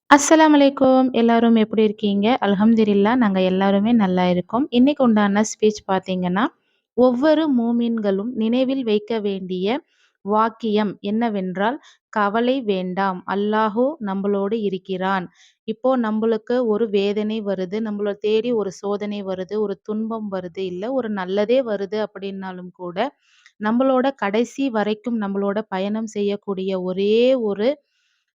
அஸ்ஸலாமு அலைக்கும். எல்லாரும் எப்படி இருக்கீங்க? அல்ஹம்துலில்லாஹ் நாங்க எல்லாருமே நல்லா இருக்கோம். இன்னைக்கு உண்டான ஸ்பீச் பார்த்தீங்கன்னா, ஒவ்வொரு மூமின்களும் நினைவில் வைக்க வேண்டிய வாக்கியம் என்னவென்றால், கவலை வேண்டாம். அல்லாஹு நம்பளோடு இருக்கிறான். இப்போ நம்பளுக்கு ஒரு வேதனை வருது, நம்மள தேடி ஒரு சோதனை வருது, ஒரு துன்பம் வருது, இல்ல ஒரு நல்லதே வருது அப்படின்னாலும் கூட, நம்மளோட கடைசி வரைக்கும் நம்மளோட பயணம் செய்யக்கூடிய ஒரே ஒரு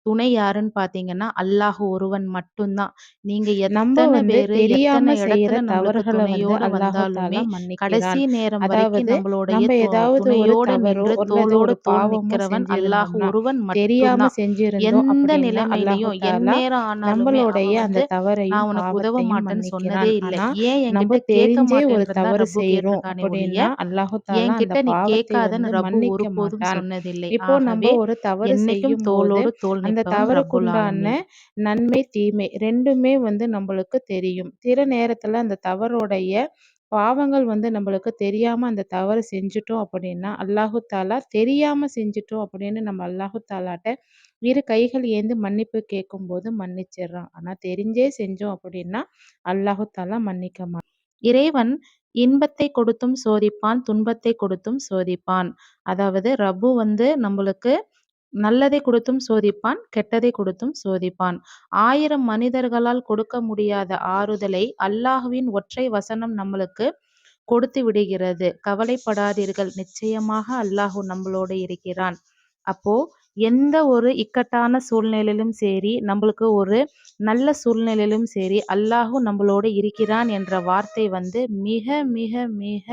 துணை யாருன்னு பார்த்தீங்கன்னா, அல்லாஹ் ஒருவன் மட்டும் தான். நீங்க நம்ப எத்தன பேரு, எத்தன தெரியாம செய்ற இடத்துல நம்மளுக்கு தவறுகள துணையோட அல்லாஹு வந்தாலுமே, தாலா கடைசி மன்னிக்கிறான். நேரம் வரைக்கும் அதாவது நம்மளுடைய நம்ப ஏதாவது ஒரு துணையோட தவறோ, நின்று அல்லது தோளோடு ஒரு தோள் பாவமோ நிக்கிறவன் அல்லாஹ் செஞ்சிருந்தோம்னா, ஒருவன் மட்டும் தெரியாம தான். செஞ்சிருந்தோம் எந்த அப்படின்னா, அல்லாஹு நிலைமையிலயும், தாலா எந்நேரம் ஆனாலுமே நம்பளுடைய அவன் வந்து, அந்த தவறையும், நான் உனக்கு உதவ பாவத்தையும் மாட்டேன்னு சொன்னதே மன்னிக்கிறான். இல்ல. ஆனா, ஏன் என்கிட்ட நம்ப கேட்க தெரிஞ்சே ஒரு மாட்டேன்றன்னு தான் தவறு ரப்பு செய்றோம் கேட்டிருக்கானே ஒழிய, அப்படின்னா, அல்லாஹு தாலா அந்த என்கிட்ட நீ பாவத்தை கேட்காதன்னு ரப்பு மன்னிக்க ஒருபோதும் மாட்டான். சொன்னதில்லை. இப்போ நம்ப ஆகவே, ஒரு தவறு என்னைக்கும் செய்யும்போது, தோளோடு தோள் அந்த நிற்பவன் ரப்புல் தவறுக்குண்டான ஆலமீன். நன்மை, தீமை 2மே நம்பளுக்கு தெரியும். சில நேரத்துல அந்த தவறுடைய பாவங்கள் நம்பளுக்கு தெரியாம அந்த தவறு செஞ்சுட்டோம் அப்படின்னா, அல்லாஹு தாலா தெரியாம செஞ்சுட்டோம் அப்படின்னு நம்ம அல்லாஹு தாலாட்ட இரு கைகள் ஏந்தி மன்னிப்பு கேட்கும்போது மன்னிச்சிடுறான். ஆனா தெரிஞ்சே செஞ்சோம் அப்படின்னா, அல்லாஹு தாலா மன்னிக்க மாட்டான். இறைவன் இன்பத்தை கொடுத்தும் சோதிப்பான், துன்பத்தை கொடுத்தும் சோதிப்பான். அதாவது ரப்பு வந்து நம்பளுக்கு நல்லதை கொடுத்தும் சோதிப்பான், கெட்டதை கொடுத்தும் சோதிப்பான். 1000 மனிதர்களால் கொடுக்க முடியாத ஆறுதலை அல்லாஹ்வின் ஒற்றை வசனம் நம்மளுக்கு கொடுத்து விடுகிறது. கவலைப்படாதீர்கள், நிச்சயமாக அல்லாஹ் நம்மளோடு இருக்கிறான். அப்போ எந்த ஒரு இக்கட்டான சூழ்நிலையிலும் சரி, நம்மளுக்கு ஒரு நல்ல சூழ்நிலையிலும் சரி, அல்லாஹ் நம்மளோடு இருக்கிறான் என்ற வார்த்தை வந்து மிக மிக மிக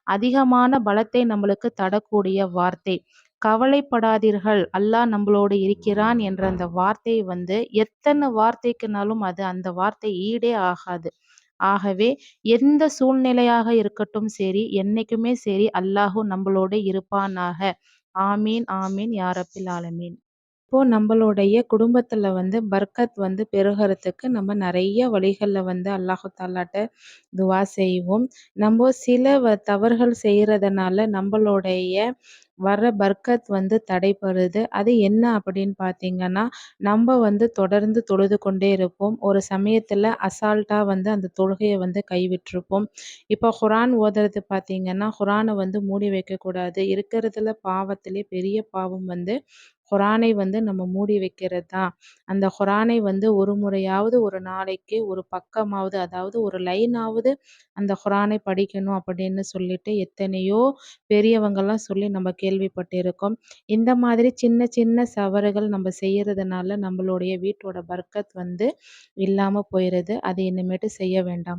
அதிகமான பலத்தை நம்மளுக்கு தரக்கூடிய வார்த்தை. கவலைப்படாதீர்கள், அல்லாஹ் நம்மளோடு இருக்கிறான் என்ற அந்த வார்த்தை வந்து எத்தன வார்த்தைக்குனாலும் அது அந்த வார்த்தை ஈடே ஆகாது. ஆகவே எந்த சூழ்நிலையாக இருக்கட்டும் சரி, என்னைக்குமே சரி அல்லாஹ் நம்மளோடு இருப்பானாக. ஆமீன், ஆமீன் யா ரப்பில் ஆலமீன். இப்போ நம்மளுடைய குடும்பத்துல பர்க்கத் பெருகறதுக்கு நம்ம நெறைய வழிகள்ல அல்லாஹு தாலாட்ட துவா செய்வோம். நம்ம சில தவறுகள் செய்றதுனால நம்மளுடைய வர்ற பர்க்கத் தடைபடுது. அது என்ன அப்படின்னு பார்த்தீங்கன்னா, நம்ம தொடர்ந்து தொழுது கொண்டே இருப்போம். ஒரு சமயத்துல அசால்ட்டா அந்த தொழுகைய கைவிட்டுருப்போம். இப்போ குரான் ஓதுறது பார்த்தீங்கன்னா, குரான மூடி வைக்கக்கூடாது. இருக்கிறதுல பாவத்திலே பெரிய பாவம் குரானை நம்ம மூடி வைக்கிறது தான். அந்த குரானை ஒரு முறையாவது ஒரு நாளைக்கு ஒரு பக்கமாவது, அதாவது ஒரு லைனாவது அந்த குரானை படிக்கணும் அப்படின்னு சொல்லிட்டு எத்தனையோ பெரியவங்கலாம் சொல்லி நம்ம கேள்விப்பட்டிருக்கோம். இந்த மாதிரி சின்ன சின்ன தவறுகள் நம்ம செய்யறதுனால நம்மளுடைய வீட்டோட பர்க்கத் இல்லாம போயிருது. அது இனிமேட்டு செய்ய வேண்டாம்.